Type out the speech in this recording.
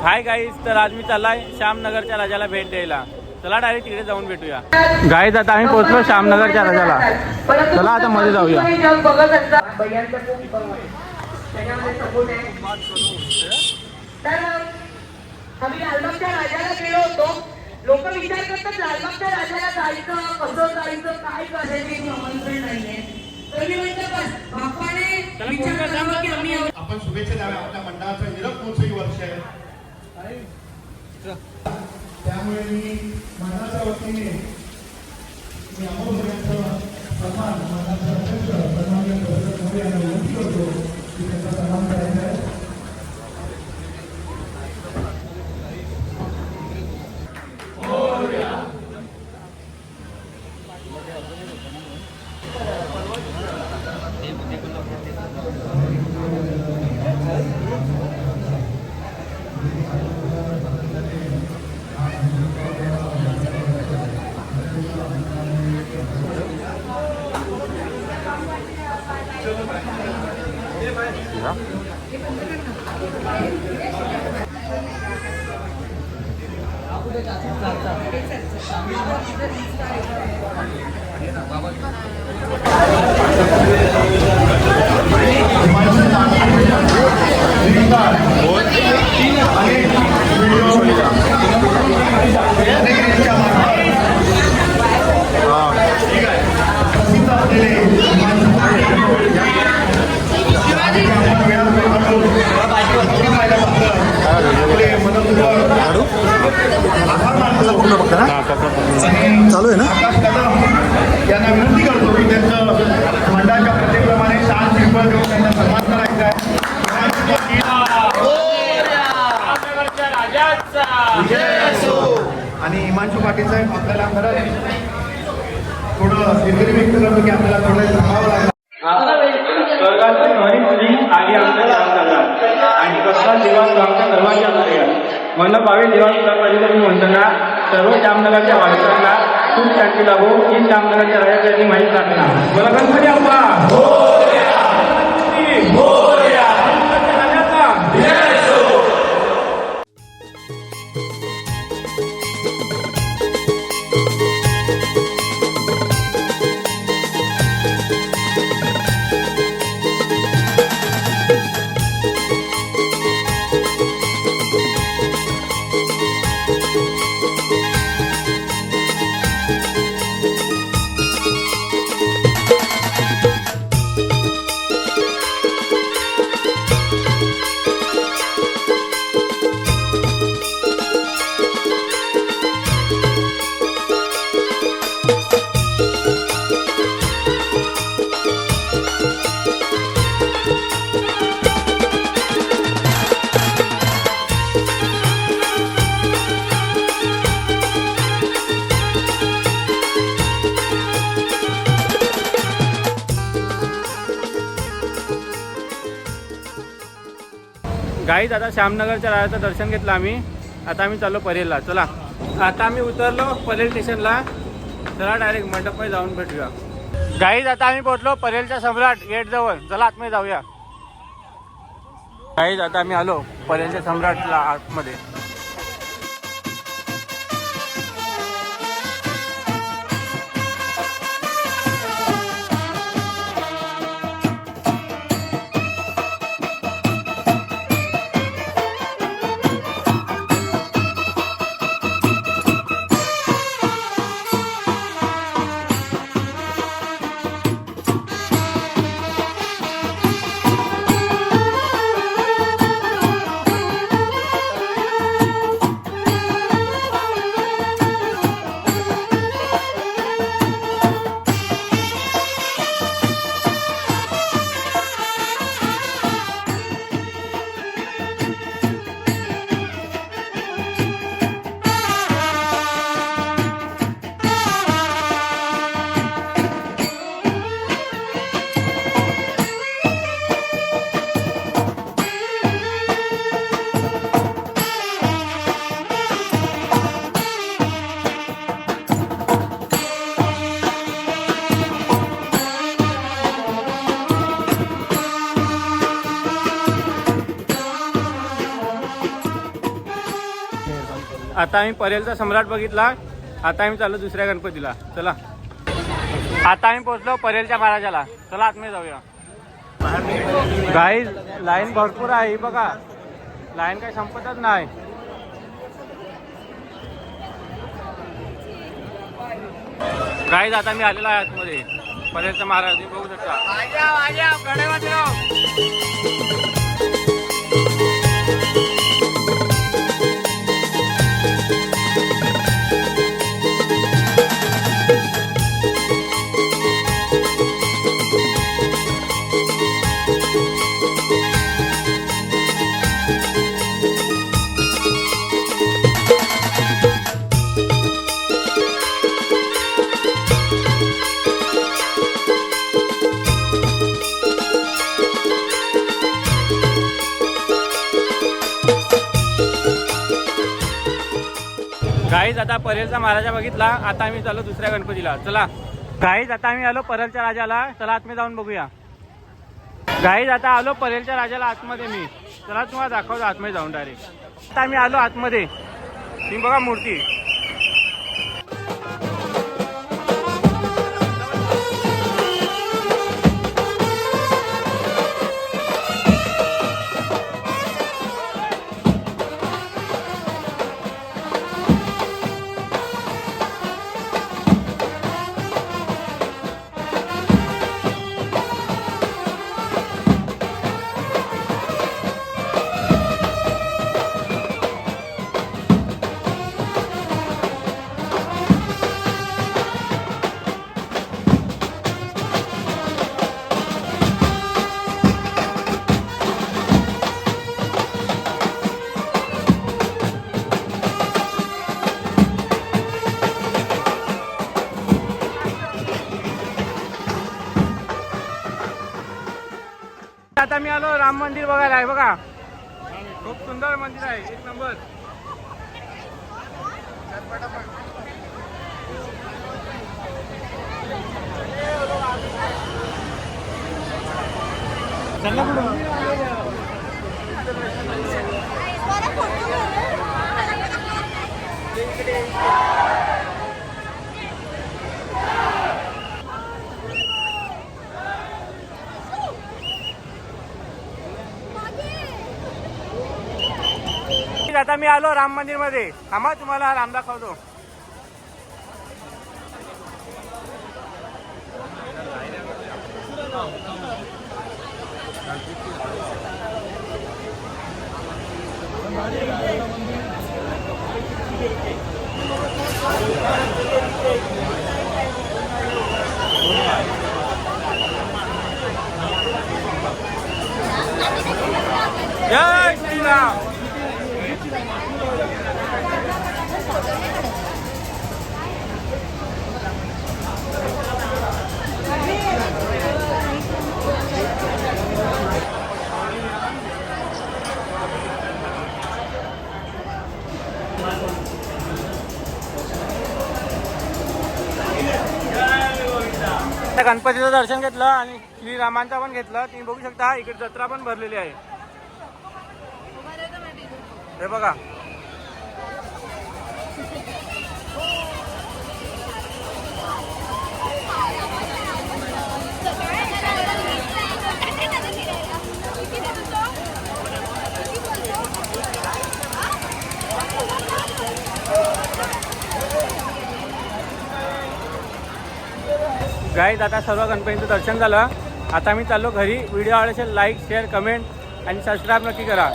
Hi guys, तर आज मी चाललाय श्यामनगरच्या राजाला भेट द्यायला. चला डायरेक्ट तिकडे जाऊन भेटूया. गाईज आता आम्ही पोहोचलो श्यामनगरच्या राजाला. चला आता मध्ये जाऊया. आम्ही लालबागच्या राजाला गेलो होतो. लोक विचार करतात लालबागच्या राजाला जायचं, कसं जायचं, काय करायचं आमंत्रण नाहीये. तर मी म्हणतो पण बाप्पाने विचार करावा की आम्ही आपण शुभेच्छा द्याव्या. आपल्या मंडळाचं निरप मोठं वर्ष आहे. त्यामुळे मी मंडळाच्या वतीने मी अमोलयांचा सन्मान मंडळाचा अध्यक्ष सन्माननीय प्रसाद मोरे यांना विनंती करतो की त्यांचा सन्मान करायचा आहे. चालू आहे ना. यांना विनंती करतो की त्यांचं मंडळाच्या प्रत्येकप्रमाणे शाल सिंपल देऊन त्यांचा सन्मान करायचा आहे. आणि हिमांशू पाटील साहेब आपल्याला खरं थोडं दिलगिरी व्यक्त करतो की आपल्याला थोडं थांबावं लागलं. स्वर्गाची हरी मुली आली आमच्या गावाला आणि कसला दिवस आमच्या सर्वांच्या घरी मन पावे दिवस मी म्हणतो ना, सर्व श्यामनगरच्या वारसांना खूप शांती लाभो ही श्यामनगरच्या राजाची माहिती प्रार्थना. मला गणपती अप्पा गाईज आता श्यामनगरच्या राजाचं दर्शन घेतलं आम्ही. आता आम्ही चाललो परेलला. चला आता आम्ही उतरलो परेल स्टेशनला. चला डायरेक्ट मंडपमध्ये जाऊन भेटूया. गाईज आता आम्ही पोहोचलो परेलच्या सम्राट गेट जवळ. चला आतमध्ये जाऊया. गाईज आता आम्ही आलो परेलच्या सम्राटला आतमध्ये. आता आम्ही परेलचा सम्राट बघितला. आता आम्ही चाललो दुसऱ्या गणपतीला. चला आता आम्ही पोहोचलो परेलच्या महाराजाला. चला आतमध्ये जाऊया. गाईज लाईन भरपूर आहे. ही बघा लाईन काही संपतच नाही. गाईज आता मी आलेलो आहे आतमध्ये परेलचा महाराज. तुम्ही बघू शकता. गाईज आता परेलचा महाराजा बघितला. आता आम्ही चाललो दुसऱ्या गणपतीला. चला गाईज आता आम्ही आलो परेलच्या राजाला. चला आतमध्ये जाऊन बघूया. गाईज आता आलो परेलच्या राजाला आतमध्ये मी. चला तुम्हाला दाखवतो आतमध्ये जाऊन डायरेक्ट. आता आम्ही आलो आतमध्ये. तुम्ही बघा मूर्ती. आता मी आलो राम मंदिर बघायला. आहे बघा खूप सुंदर मंदिर आहे. एक नंबर. आता मी आलो राम मंदिर मध्ये. थांबा तुम्हाला राम दाखवतो. जय श्रीराम. गणपतीचं दर्शन घेतलं आणि श्रीरामांचा पण घेतलं. तुम्ही बघू शकता इकडे जत्रा पण भरलेली आहे. हे बघा गाईज आता सर्व गणपतीचं दर्शन झालं. आता मी चाललो घरी. व्हिडिओ आवडले असेल लाईक शेअर कमेंट आणि सबस्क्राईब नक्की करा.